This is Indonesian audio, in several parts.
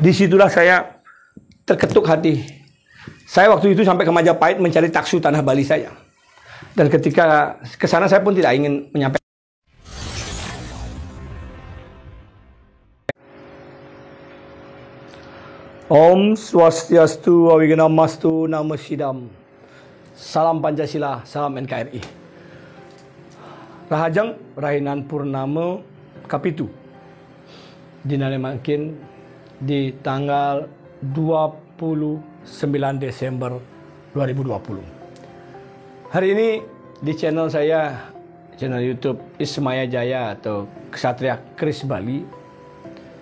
Disitulah saya terketuk hati. Saya waktu itu sampai ke Majapahit mencari taksu tanah Bali saya. Dan ketika ke sana saya pun tidak ingin menyampaikan. Om Swastiastu Awiganamastu Namo Sidam. Salam Pancasila, salam NKRI. Rahajang Rahinan Purnama Kapitu. Dinamakan di tanggal 29 Desember 2020. Hari ini di channel saya, channel YouTube Ismaya Jaya atau Ksatria Kris Bali,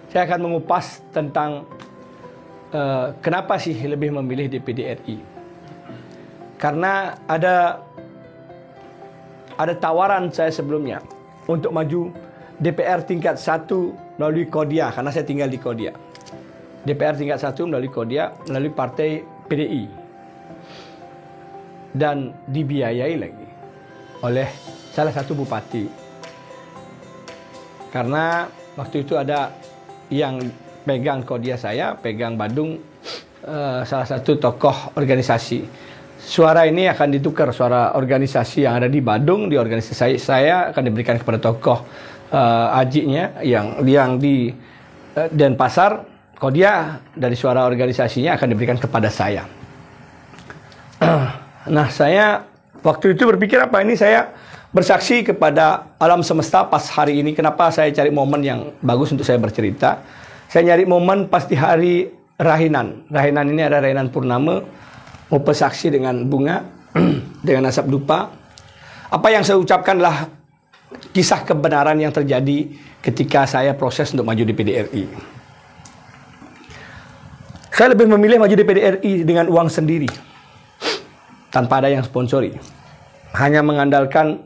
saya akan mengupas tentang kenapa sih lebih memilih DPD RI. Karena ada tawaran saya sebelumnya untuk maju DPR tingkat 1 melalui Kodia, karena saya tinggal di Kodia. DPR tingkat 1 melalui Kodia, melalui partai PDI. Dan dibiayai lagi oleh salah satu bupati. Karena waktu itu ada yang pegang Kodia saya, pegang Badung, salah satu tokoh organisasi. Suara ini akan ditukar, suara organisasi yang ada di Badung, di organisasi saya akan diberikan kepada tokoh ajinya yang di Denpasar. Kodia dari suara organisasinya akan diberikan kepada saya. Nah, saya waktu itu berpikir apa? Ini saya bersaksi kepada alam semesta pas hari ini. Kenapa saya cari momen yang bagus untuk saya bercerita? Saya nyari momen pas di hari Rahinan. Rahinan ini ada Rahinan Purnama, mau bersaksi dengan bunga, dengan asap dupa. Apa yang saya ucapkan adalah kisah kebenaran yang terjadi ketika saya proses untuk maju di DPD RI. Saya lebih memilih maju di DPD RI dengan uang sendiri, tanpa ada yang sponsori. Hanya mengandalkan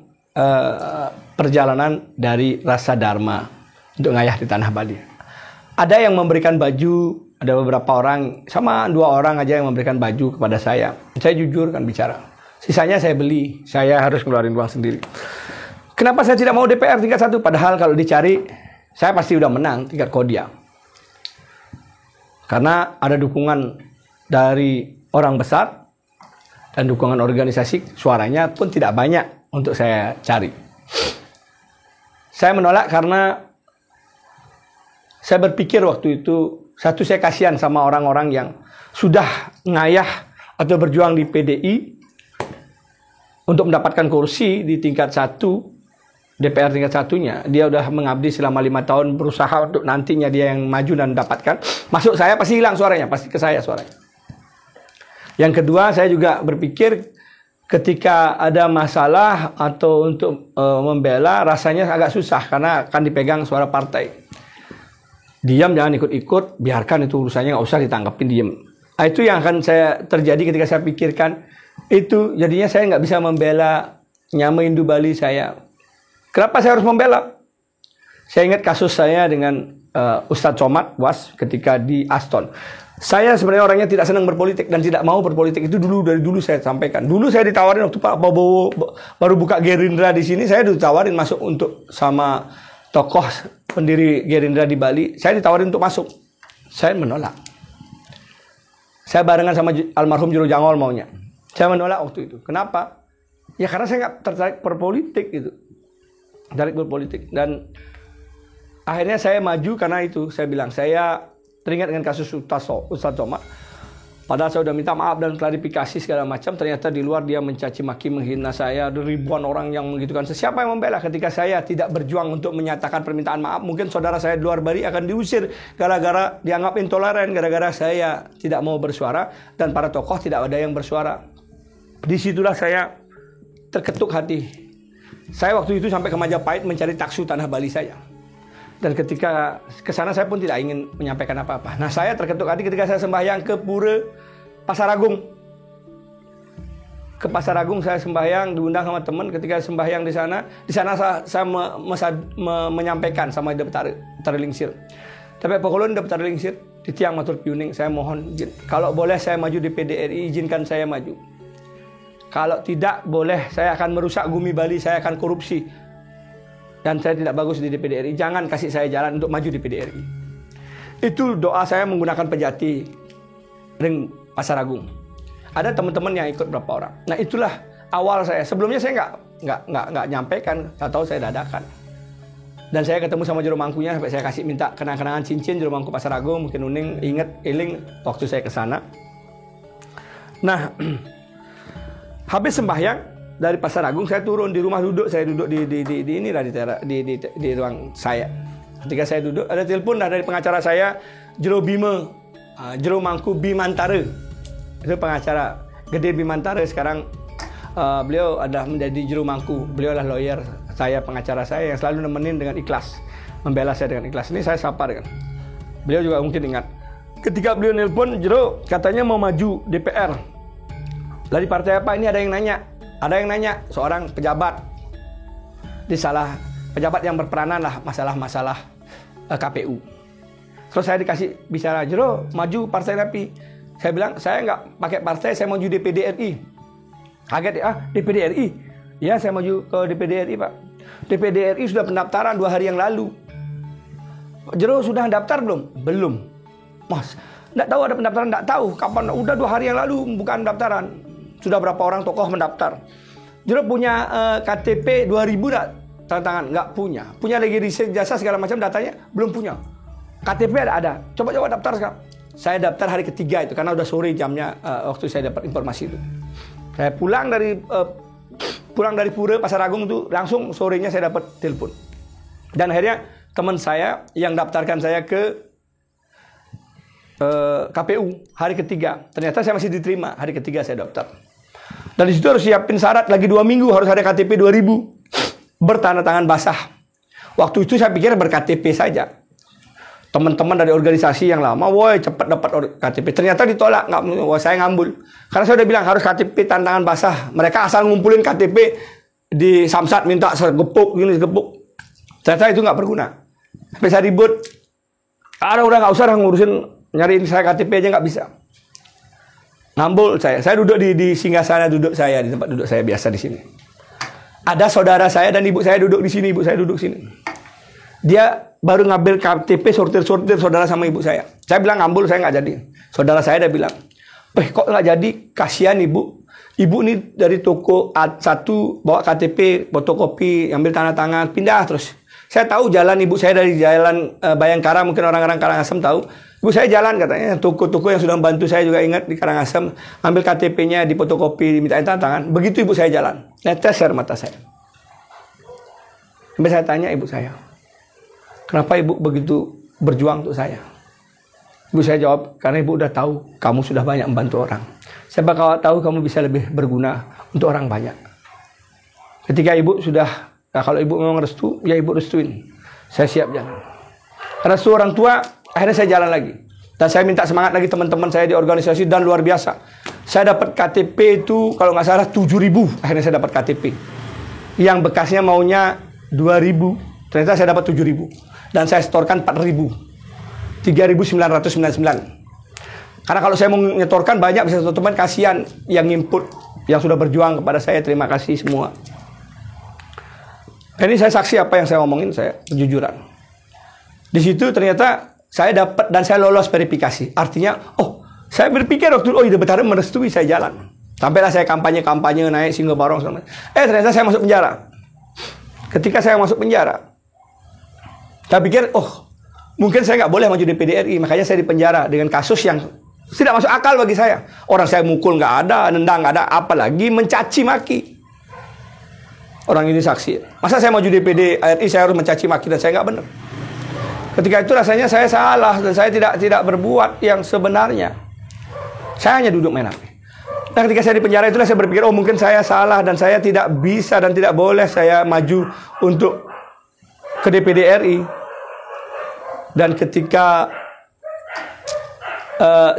perjalanan dari rasa dharma untuk ngayah di tanah Bali. Ada yang memberikan baju, ada beberapa orang, sama 2 orang aja yang memberikan baju kepada saya. Saya jujur kan bicara. Sisanya saya beli, saya harus keluarin uang sendiri. Kenapa saya tidak mau DPR tingkat 1? Padahal kalau dicari, saya pasti udah menang tingkat Kodia. Karena ada dukungan dari orang besar dan dukungan organisasi, suaranya pun tidak banyak untuk saya cari. Saya menolak karena saya berpikir waktu itu, satu, saya kasihan sama orang-orang yang sudah ngayah atau berjuang di PDI untuk mendapatkan kursi di tingkat 1, DPR tingkat 1-nya. Dia udah mengabdi selama 5 tahun, berusaha untuk nantinya dia yang maju dan mendapatkan. Masuk saya pasti hilang suaranya, pasti ke saya suaranya. Yang kedua, saya juga berpikir ketika ada masalah atau untuk membela, rasanya agak susah karena akan dipegang suara partai. Diam, jangan ikut-ikut, biarkan itu urusannya, nggak usah ditanggapin, diam. Nah, itu yang akan saya terjadi ketika saya pikirkan itu. Jadinya saya nggak bisa membela Nyama Indu Bali saya. Kenapa saya harus membela? Saya ingat kasus saya dengan Ustadz Somad Was ketika di Aston. Saya sebenarnya orangnya tidak senang berpolitik dan tidak mau berpolitik. Itu dari dulu saya sampaikan. Dulu saya ditawarin waktu Pak Prabowo baru buka Gerindra di sini, saya ditawarin masuk untuk sama tokoh pendiri Gerindra di Bali. Saya ditawarin untuk masuk. Saya menolak. Saya barengan sama almarhum Juru Jangol maunya. Saya menolak waktu itu. Kenapa? Ya karena saya nggak tertarik berpolitik gitu. Tertarik berpolitik. Dan akhirnya saya maju karena itu. Saya bilang, saya teringat dengan kasus Ustadz Somad. Padahal saya sudah minta maaf dan klarifikasi segala macam. Ternyata di luar dia mencaci maki, menghina saya. Ada ribuan orang yang menggitukan. Siapa yang membela ketika saya tidak berjuang untuk menyatakan permintaan maaf? Mungkin saudara saya di luar Bali akan diusir gara-gara dianggap intoleran, gara-gara saya tidak mau bersuara dan para tokoh tidak ada yang bersuara. Disitulah saya terketuk hati. Saya waktu itu sampai ke Majapahit mencari taksu tanah Bali saya. Dan ketika ke sana saya pun tidak ingin menyampaikan apa-apa. Nah, saya terketuk hati ketika saya sembahyang ke Pura Pasar Agung. Ke Pasar Agung saya sembahyang, diundang sama teman. Ketika sembahyang di sana saya menyampaikan sama Daptar Lingsir. Tapi pokolon Daptar Lingsir di tiang matur piuning, saya mohon kalau boleh saya maju di PDRI, izinkan saya maju. Kalau tidak boleh, saya akan merusak bumi Bali, saya akan korupsi. Dan saya tidak bagus di DPD RI. Jangan kasih saya jalan untuk maju di DPD RI. Itu doa saya menggunakan Pejati ring Pasar Agung. Ada teman-teman yang ikut berapa orang. Nah itulah awal saya. Sebelumnya saya nggak nyampaikan, tahu saya dadakan. Dan saya ketemu sama juru mangkunya sampai saya kasih minta kenang-kenangan cincin juru mangku Pasar Agung. Mungkin Uning inget iling waktu saya ke sana. Nah, habis sembahyang dari Pasar Agung saya turun di rumah duduk. Saya duduk di ruang saya. Ketika saya duduk ada telepon dari pengacara saya, Jero Bima, Jero Mangku Bimantara. Itu pengacara gede Bimantara sekarang. Beliau adalah menjadi juru mangku. Beliau adalah lawyer saya, pengacara saya yang selalu nemenin dengan ikhlas, membela saya dengan ikhlas. Ini saya sapa dengan beliau juga mungkin ingat. Ketika beliau nelpon, Jero katanya mau maju DPR. Dari partai apa? Ini ada yang nanya. Seorang pejabat pejabat yang berperanan lah masalah-masalah KPU. Terus saya dikasih bicara, Jero maju partai apa? Saya bilang saya nggak pakai partai, saya maju DPD RI. Kaget ya, DPD RI? Ya, saya maju ke DPD RI, Pak. DPD RI sudah pendaftaran 2 hari yang lalu. Jero sudah daftar belum? Belum. Mas, enggak tahu ada pendaftaran, enggak tahu kapan. Udah 2 hari yang lalu bukan pendaftaran. Sudah berapa orang tokoh mendaftar. Jero punya KTP 2000 enggak? Tanda tangan, enggak punya. Punya registrasi jasa segala macam datanya belum punya. KTP ada. Coba daftar sekarang. Saya daftar hari ketiga itu karena udah sore jamnya waktu saya dapat informasi itu. Saya pulang dari Pura Pasar Agung itu langsung sorenya saya dapat telepon. Dan akhirnya teman saya yang daftarkan saya ke KPU hari ketiga. Ternyata saya masih diterima hari ketiga saya daftar. Dan di situ harus siapin syarat lagi 2 minggu harus ada KTP 2000 bertanda tangan basah. Waktu itu saya pikir ber-KTP saja. Teman-teman dari organisasi yang lama, woi cepat dapat KTP. Ternyata ditolak, saya ngambul. Karena saya udah bilang harus KTP tantangan basah. Mereka asal ngumpulin KTP di Samsat minta segepuk. Ternyata itu nggak berguna. Sampai saya ribut. Udah nggak usah ngurusin nyariin saya KTP aja nggak bisa. Ngambul saya. Saya duduk di singgasana di tempat duduk saya biasa di sini. Ada saudara saya dan ibu saya duduk di sini, ibu saya duduk sini. Dia baru ngambil KTP sortir saudara sama ibu saya. Saya bilang ngambul, saya nggak jadi. Saudara saya bilang, kok nggak jadi? Kasihan ibu. Ibu ini dari toko satu bawa KTP, fotokopi, ambil tanda tangan, pindah terus. Saya tahu jalan ibu saya dari jalan Bayangkara, mungkin orang-orang Karangasem tahu. Ibu saya jalan katanya, toko-toko yang sudah membantu saya juga ingat di Karangasem, ambil KTP-nya, di fotokopi, dimintain tanda tangan. Begitu ibu saya jalan, netes air mata saya. Sampai saya tanya ibu saya, kenapa ibu begitu berjuang untuk saya? Ibu saya jawab, karena ibu udah tahu kamu sudah banyak membantu orang. Saya bakal tahu kamu bisa lebih berguna untuk orang banyak. Ketika ibu sudah, kalau ibu memang restu, ya ibu restuin. Saya siap jalan. Restu orang tua, akhirnya saya jalan lagi. Dan saya minta semangat lagi teman-teman saya di organisasi dan luar biasa. Saya dapat KTP itu kalau nggak salah 7.000. Akhirnya saya dapat KTP. Yang bekasnya maunya 2.000. Ternyata saya dapat 7.000. Dan saya setorkan 4.000. 3.999. Karena kalau saya mau nyetorkan banyak bisa teman-teman kasihan yang input, yang sudah berjuang kepada saya. Terima kasih semua. Ini saya saksi apa yang saya omongin, saya kejujuran. Di situ ternyata saya dapat dan saya lolos verifikasi. Artinya, saya berpikir waktu itu Betara merestui saya jalan. Sampailah saya kampanye naik Singo Barong. Ternyata saya masuk penjara. Ketika saya masuk penjara, saya pikir, mungkin saya nggak boleh maju DPD RI. Makanya saya dipenjara dengan kasus yang tidak masuk akal bagi saya. Orang saya mukul nggak ada, nendang nggak ada, apalagi mencaci maki. Orang ini saksi. Masa saya maju DPD RI saya harus mencaci maki dan saya nggak benar. Ketika itu rasanya saya salah dan saya tidak berbuat yang sebenarnya. Saya hanya duduk main HP. Nah, ketika saya di penjara itulah saya berpikir, mungkin saya salah dan saya tidak bisa dan tidak boleh saya maju untuk ke DPD RI. Dan ketika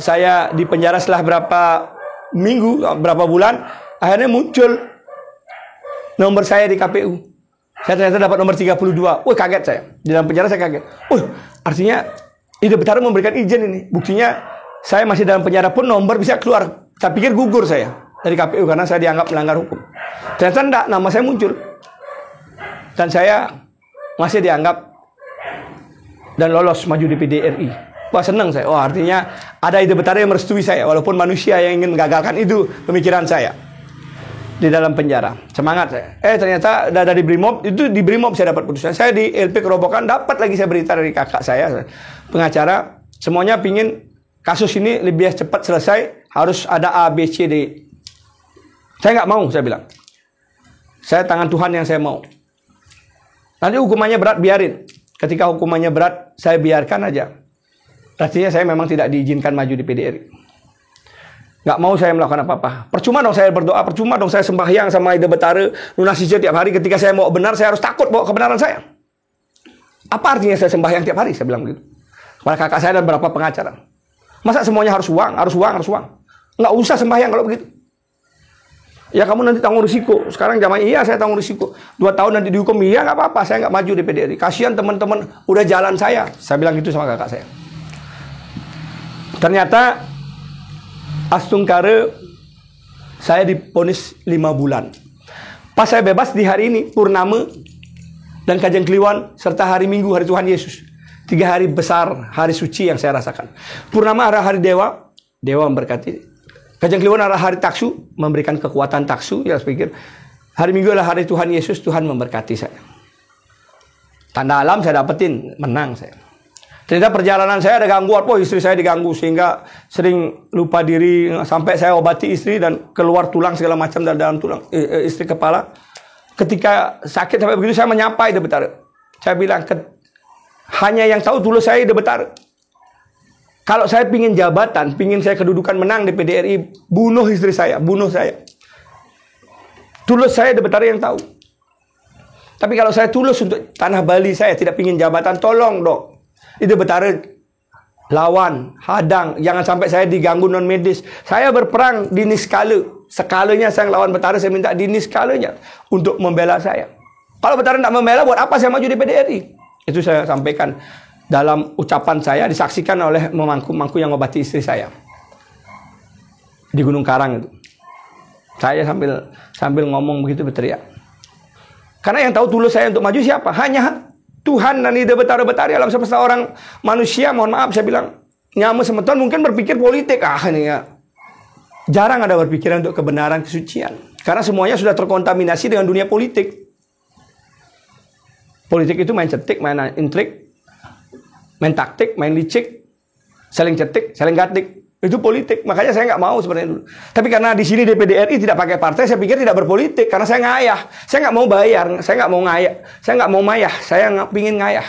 saya di penjara setelah berapa minggu, berapa bulan, akhirnya muncul nomor saya di KPU. Saya ternyata dapat nomor 32. Kaget saya. Di dalam penjara saya kaget. Artinya Ide Betara memberikan izin ini. Buktinya saya masih dalam penjara pun nomor bisa keluar. Saya pikir gugur saya dari KPU karena saya dianggap melanggar hukum. Ternyata enggak, nama saya muncul. Dan saya masih dianggap dan lolos maju DPD RI. Wah, senang saya. Oh, artinya ada ide betara yang merestui saya, walaupun manusia yang ingin menggagalkan. Itu pemikiran saya di dalam penjara. Semangat saya. Ternyata dari Brimob, itu di Brimob saya dapat putusan. Saya di LP Kerobokan dapat lagi saya berita dari kakak saya, pengacara. Semuanya pingin kasus ini lebih cepat selesai, harus ada A, B, C, D. Saya nggak mau, saya bilang. Saya tangan Tuhan yang saya mau. Nanti hukumannya berat, biarin. Ketika hukumannya berat, saya biarkan aja. Artinya saya memang tidak diizinkan maju di PDRI. Nggak mau saya melakukan apa-apa. Percuma dong saya berdoa, percuma dong saya sembahyang sama ide betara, lunasi tiap hari. Ketika saya mau benar, saya harus takut bawa kebenaran saya. Apa artinya saya sembahyang tiap hari? Saya bilang begitu kepada kakak saya dan beberapa pengacara. Masa semuanya harus uang, harus uang, harus uang? Nggak usah sembahyang kalau begitu. Ya kamu nanti tanggung risiko. Sekarang zaman iya saya tanggung risiko. 2 tahun nanti dihukum, iya nggak apa-apa. Saya nggak maju di PDRI. Kasihan teman-teman, udah jalan saya. Saya bilang gitu sama kakak saya. Ternyata Astungkara saya diponis 5 bulan. Pas saya bebas di hari ini, Purnama dan Kajang Kliwon serta hari Minggu, hari Tuhan Yesus. 3 hari besar, hari suci yang saya rasakan. Purnama adalah hari Dewa, Dewa memberkati. Kajang Kliwon adalah hari Taksu, memberikan kekuatan Taksu. Ya, saya pikir hari Minggu adalah hari Tuhan Yesus, Tuhan memberkati saya. Tanda alam saya dapetin, menang saya. Ternyata perjalanan saya ada gangguan, istri saya diganggu sehingga sering lupa diri, sampai saya obati istri dan keluar tulang segala macam dari dalam tulang istri kepala. Ketika sakit sampai begitu saya menyapa ide betara. Saya bilang, hanya yang tahu tulus saya ide betara. Kalau saya pingin jabatan, pingin saya kedudukan menang di PDRI, bunuh istri saya, bunuh saya. Tulus saya ide betara yang tahu. Tapi kalau saya tulus untuk tanah Bali, saya tidak pingin jabatan, tolong dong. Ide betara lawan, hadang, jangan sampai saya diganggu non medis. Saya berperang di niskala. Skalanya saya lawan betara, saya minta di niskalanya untuk membela saya. Kalau betara tidak membela, buat apa saya maju di PDRI? Itu saya sampaikan dalam ucapan saya, disaksikan oleh memangku-mangku yang mengobati istri saya di Gunung Karang itu. Saya sambil ngomong begitu berteriak. Karena yang tahu tulus saya untuk maju siapa? Hanya Tuhan dan ide betara-betara alam semesta. Orang manusia, mohon maaf saya bilang, nyamu semeton mungkin berpikir politik. Ini ya. Jarang ada berpikiran untuk kebenaran, kesucian. Karena semuanya sudah terkontaminasi dengan dunia politik. Politik itu main cetik, main intrik, main taktik, main licik, saling cetik, saling gatik. Itu politik. Makanya saya nggak mau sebenarnya dulu. Tapi karena di sini di PDRI tidak pakai partai, saya pikir tidak berpolitik. Karena saya ngayah. Saya nggak mau bayar. Saya nggak mau ngayah. Saya nggak mau mayah. Saya nggak pingin ngayah.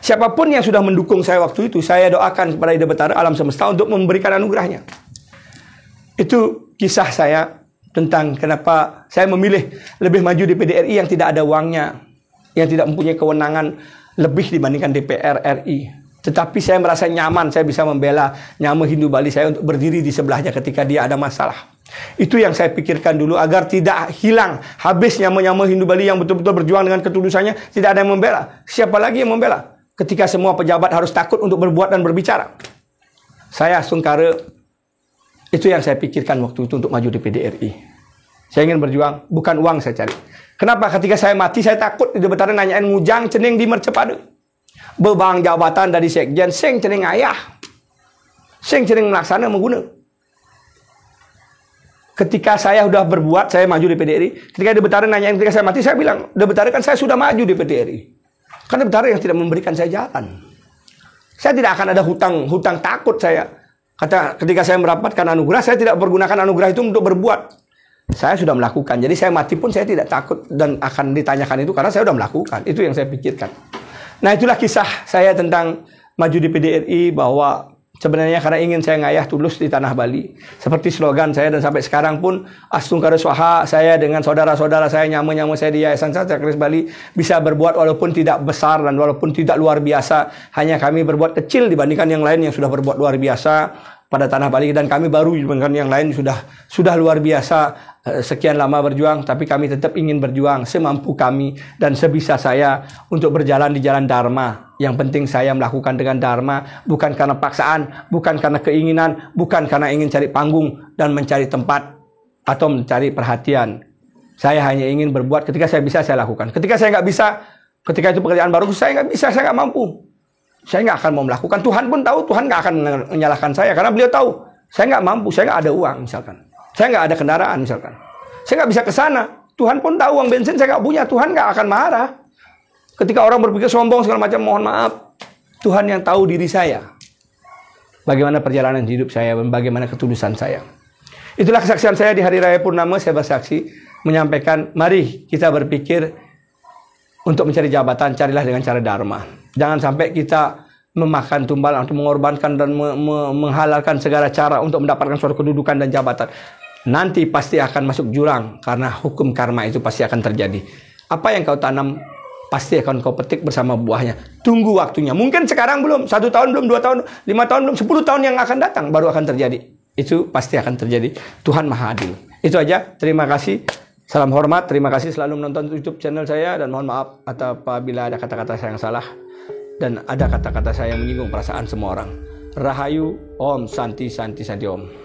Siapapun yang sudah mendukung saya waktu itu, saya doakan kepada ide betara alam semesta untuk memberikan anugerahnya. Itu kisah saya tentang kenapa saya memilih lebih maju di PDRI yang tidak ada uangnya, yang tidak mempunyai kewenangan lebih dibandingkan DPR RI. Tetapi saya merasa nyaman, saya bisa membela Nyama Hindu Bali saya untuk berdiri di sebelahnya ketika dia ada masalah. Itu yang saya pikirkan dulu agar tidak hilang habis Nyama Hindu Bali yang betul-betul berjuang dengan ketulusannya, tidak ada yang membela. Siapa lagi yang membela? Ketika semua pejabat harus takut untuk berbuat dan berbicara. Saya Astungkara, itu yang saya pikirkan waktu itu untuk maju di PDRI. Saya ingin berjuang, bukan uang saya cari. Kenapa? Ketika saya mati, saya takut ide betara nanyain ngujang cening di mercepada. Bebang jabatan dari sekjen, sing cening ayah, sing cening melaksana mengguna. Ketika saya sudah berbuat, saya maju di PDRI. Ketika ide betara nanyain ketika saya mati, saya bilang, ide betara kan saya sudah maju di PDRI. Karena betara yang tidak memberikan saya jalan. Saya tidak akan ada hutang takut saya. Ketika saya mendapatkan anugerah, saya tidak menggunakan anugerah itu untuk berbuat. Saya sudah melakukan. Jadi saya mati pun saya tidak takut dan akan ditanyakan itu karena saya sudah melakukan. Itu yang saya pikirkan. Nah, itulah kisah saya tentang maju di PDRI, bahwa sebenarnya karena ingin saya ngayah tulus di tanah Bali. Seperti slogan saya, dan sampai sekarang pun Astungkara Swaha, saya dengan saudara-saudara saya, nyama-nyama saya di Yayasan Satya Kris Bali bisa berbuat walaupun tidak besar dan walaupun tidak luar biasa. Hanya kami berbuat kecil dibandingkan yang lain yang sudah berbuat luar biasa pada tanah Bali, dan kami baru dibandingkan yang lain sudah luar biasa. Sekian lama berjuang, tapi kami tetap ingin berjuang semampu kami dan sebisa saya untuk berjalan di jalan Dharma. Yang penting saya melakukan dengan Dharma, bukan karena paksaan, bukan karena keinginan, bukan karena ingin cari panggung dan mencari tempat atau mencari perhatian. Saya hanya ingin berbuat ketika saya bisa, saya lakukan. Ketika saya nggak bisa, ketika itu pekerjaan baru, saya nggak bisa, saya nggak mampu. saya nggak akan mau melakukan. Tuhan pun tahu, Tuhan nggak akan menyalahkan saya karena beliau tahu saya nggak mampu, saya nggak ada uang misalkan, saya nggak ada kendaraan misalkan, saya nggak bisa ke sana. Tuhan pun tahu uang bensin saya nggak punya, Tuhan nggak akan marah. Ketika orang berpikir sombong segala macam, mohon maaf, Tuhan yang tahu diri saya, bagaimana perjalanan hidup saya, bagaimana ketulusan saya. Itulah kesaksian saya di Hari Raya Purnama. Saya bersaksi menyampaikan, mari kita berpikir untuk mencari jabatan, carilah dengan cara dharma. Jangan sampai kita memakan tumbal atau mengorbankan dan menghalalkan segala cara untuk mendapatkan suatu kedudukan dan jabatan. Nanti pasti akan masuk jurang karena hukum karma itu pasti akan terjadi. Apa yang kau tanam pasti akan kau petik bersama buahnya. Tunggu waktunya. Mungkin sekarang belum, 1 tahun belum, 2 tahun, 5 tahun belum, 10 tahun yang akan datang baru akan terjadi. Itu pasti akan terjadi. Tuhan Maha Adil. Itu aja. Terima kasih. Salam hormat. Terima kasih selalu menonton YouTube channel saya. Dan mohon maaf apabila ada kata-kata saya yang salah. Dan ada kata-kata saya yang menyinggung perasaan semua orang. Rahayu. Om Santi Santi Santi Om.